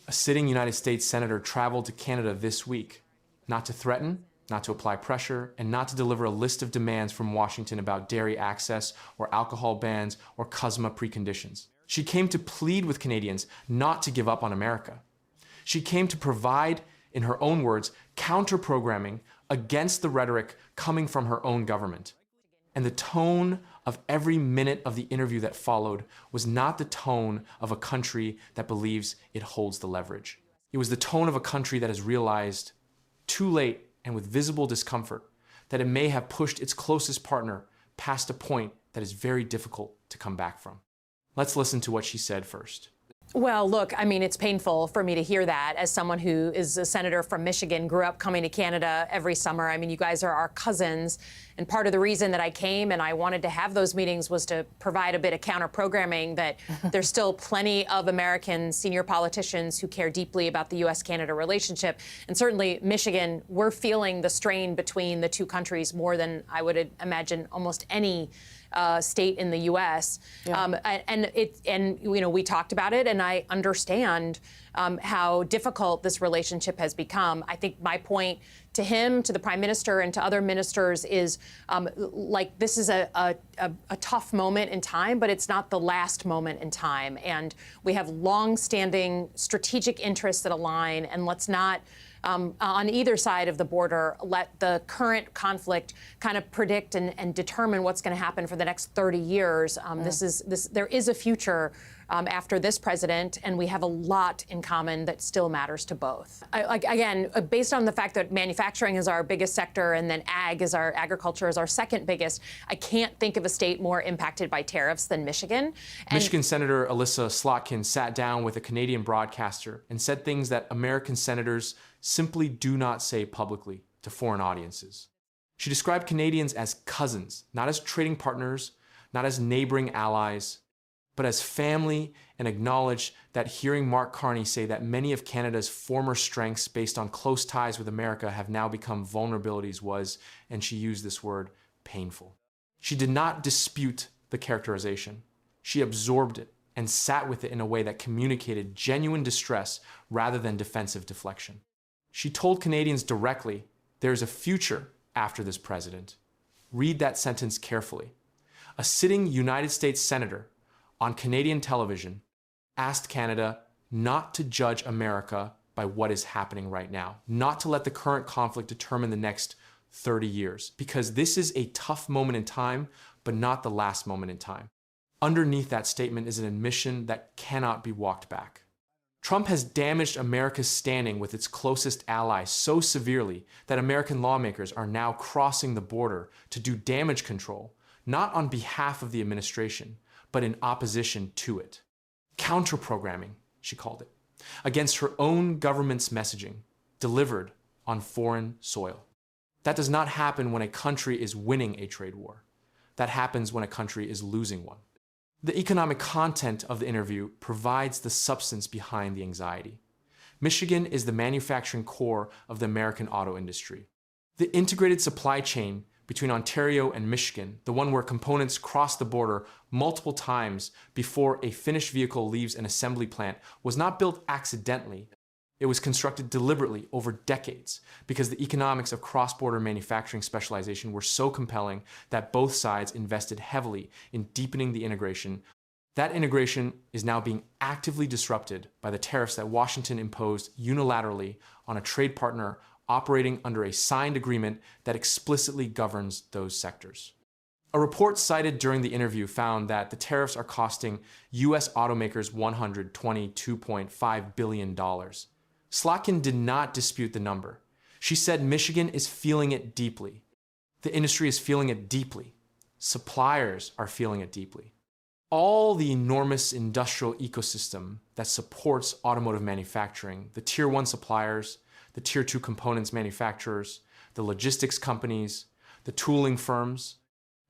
A sitting United States Senator traveled to Canada this week, not to threaten, not to apply pressure, and not to deliver a list of demands from Washington about dairy access or alcohol bans or CUSMA preconditions. She came to plead with Canadians not to give up on America. She came to provide, in her own words, counter-programming against the rhetoric coming from her own government. And the tone of every minute of the interview that followed was not the tone of a country that believes it holds the leverage. It was the tone of a country that has realized, too late and with visible discomfort, that it may have pushed its closest partner past a point that is very difficult to come back from. Let's listen to what she said first. Well, look, I mean, it's painful for me to hear that as someone who is a senator from Michigan, grew up coming to Canada every summer. I mean, you guys are our cousins. And part of the reason that I came and I wanted to have those meetings was to provide a bit of counter-programming that there's still plenty of American senior politicians who care deeply about the U.S.-Canada relationship. And certainly, Michigan, we're feeling the strain between the two countries more than I would imagine almost any state in the U.S. Yeah. And you know, we talked about it, and I understand how difficult this relationship has become. I think my point to him, to the Prime Minister, and to other ministers is like this is a tough moment in time, but it's not the last moment in time. And we have long-standing strategic interests that align, and let's not on either side of the border, let the current conflict kind of predict and determine what's going to happen for the next 30 years. There is a future after this president, and we have a lot in common that still matters to both. Again, based on the fact that manufacturing is our biggest sector and then agriculture is our second biggest, I can't think of a state more impacted by tariffs than Michigan. Michigan Senator Alyssa Slotkin sat down with a Canadian broadcaster and said things that American senators simply do not say publicly to foreign audiences. She described Canadians as cousins, not as trading partners, not as neighboring allies, but as family, and acknowledged that hearing Mark Carney say that many of Canada's former strengths based on close ties with America have now become vulnerabilities was, and she used this word, painful. She did not dispute the characterization. She absorbed it and sat with it in a way that communicated genuine distress rather than defensive deflection. She told Canadians directly, there is a future after this president. Read that sentence carefully. A sitting United States senator on Canadian television asked Canada not to judge America by what is happening right now, not to let the current conflict determine the next 30 years, because this is a tough moment in time, but not the last moment in time. Underneath that statement is an admission that cannot be walked back. Trump has damaged America's standing with its closest allies so severely that American lawmakers are now crossing the border to do damage control, not on behalf of the administration, but in opposition to it. Counter-programming, she called it, against her own government's messaging, delivered on foreign soil. That does not happen when a country is winning a trade war. That happens when a country is losing one. The economic content of the interview provides the substance behind the anxiety. Michigan is the manufacturing core of the American auto industry. The integrated supply chain between Ontario and Michigan, the one where components cross the border multiple times before a finished vehicle leaves an assembly plant, was not built accidentally. It was constructed deliberately over decades because the economics of cross-border manufacturing specialization were so compelling that both sides invested heavily in deepening the integration. That integration is now being actively disrupted by the tariffs that Washington imposed unilaterally on a trade partner operating under a signed agreement that explicitly governs those sectors. A report cited during the interview found that the tariffs are costing U.S. automakers $122.5 billion. Slotkin did not dispute the number. She said Michigan is feeling it deeply. The industry is feeling it deeply. Suppliers are feeling it deeply. All the enormous industrial ecosystem that supports automotive manufacturing, the Tier 1 suppliers, the Tier 2 components manufacturers, the logistics companies, the tooling firms,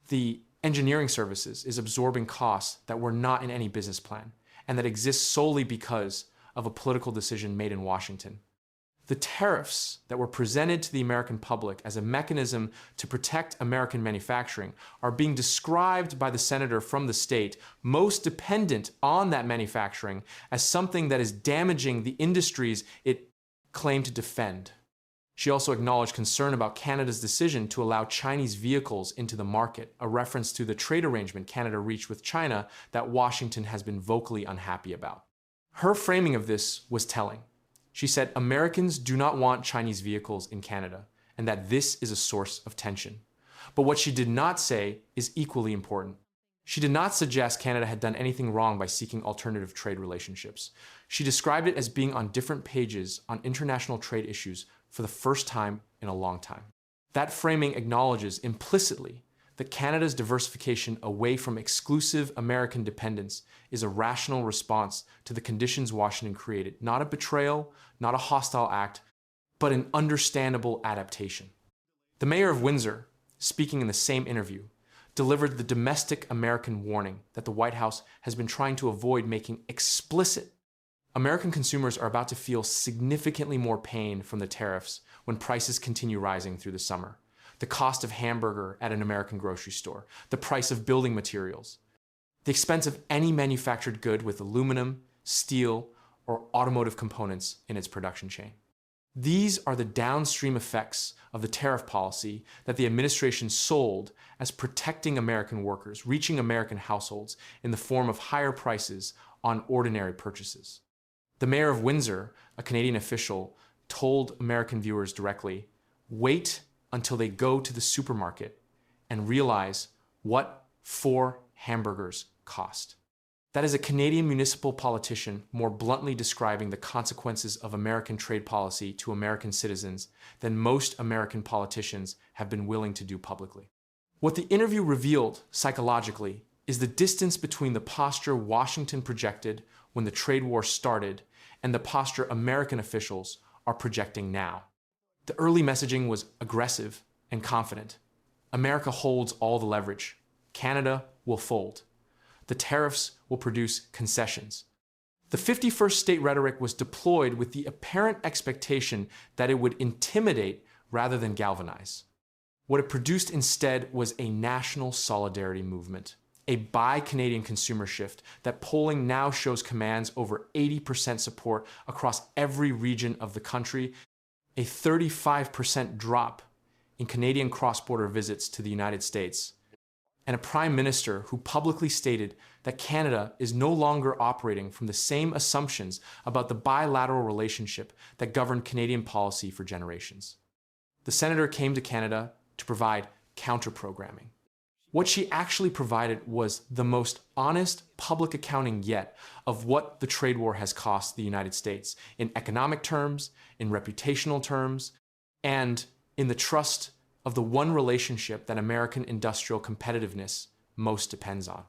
the engineering services is absorbing costs that were not in any business plan and that exist solely because of a political decision made in Washington. The tariffs that were presented to the American public as a mechanism to protect American manufacturing are being described by the senator from the state most dependent on that manufacturing as something that is damaging the industries it claimed to defend. She also acknowledged concern about Canada's decision to allow Chinese vehicles into the market, a reference to the trade arrangement Canada reached with China that Washington has been vocally unhappy about. Her framing of this was telling. She said Americans do not want Chinese vehicles in Canada, and that this is a source of tension. But what she did not say is equally important. She did not suggest Canada had done anything wrong by seeking alternative trade relationships. She described it as being on different pages on international trade issues for the first time in a long time. That framing acknowledges implicitly that Canada's diversification away from exclusive American dependence is a rational response to the conditions Washington created, not a betrayal, not a hostile act, but an understandable adaptation. The mayor of Windsor, speaking in the same interview, delivered the domestic American warning that the White House has been trying to avoid making explicit. American consumers are about to feel significantly more pain from the tariffs when prices continue rising through the summer. The cost of hamburger at an American grocery store, the price of building materials, the expense of any manufactured good with aluminum, steel, or automotive components in its production chain. These are the downstream effects of the tariff policy that the administration sold as protecting American workers, reaching American households in the form of higher prices on ordinary purchases. The mayor of Windsor, a Canadian official, told American viewers directly, "Wait until they go to the supermarket and realize what 4 hamburgers cost." That is a Canadian municipal politician more bluntly describing the consequences of American trade policy to American citizens than most American politicians have been willing to do publicly. What the interview revealed psychologically is the distance between the posture Washington projected when the trade war started and the posture American officials are projecting now. The early messaging was aggressive and confident. America holds all the leverage. Canada will fold. The tariffs will produce concessions. The 51st state rhetoric was deployed with the apparent expectation that it would intimidate rather than galvanize. What it produced instead was a national solidarity movement, a buy Canadian consumer shift that polling now shows commands over 80% support across every region of the country, a 35% drop in Canadian cross-border visits to the United States, and a prime minister who publicly stated that Canada is no longer operating from the same assumptions about the bilateral relationship that governed Canadian policy for generations. The senator came to Canada to provide counter-programming. What she actually provided was the most honest public accounting yet of what the trade war has cost the United States in economic terms, in reputational terms, and in the trust of the one relationship that American industrial competitiveness most depends on.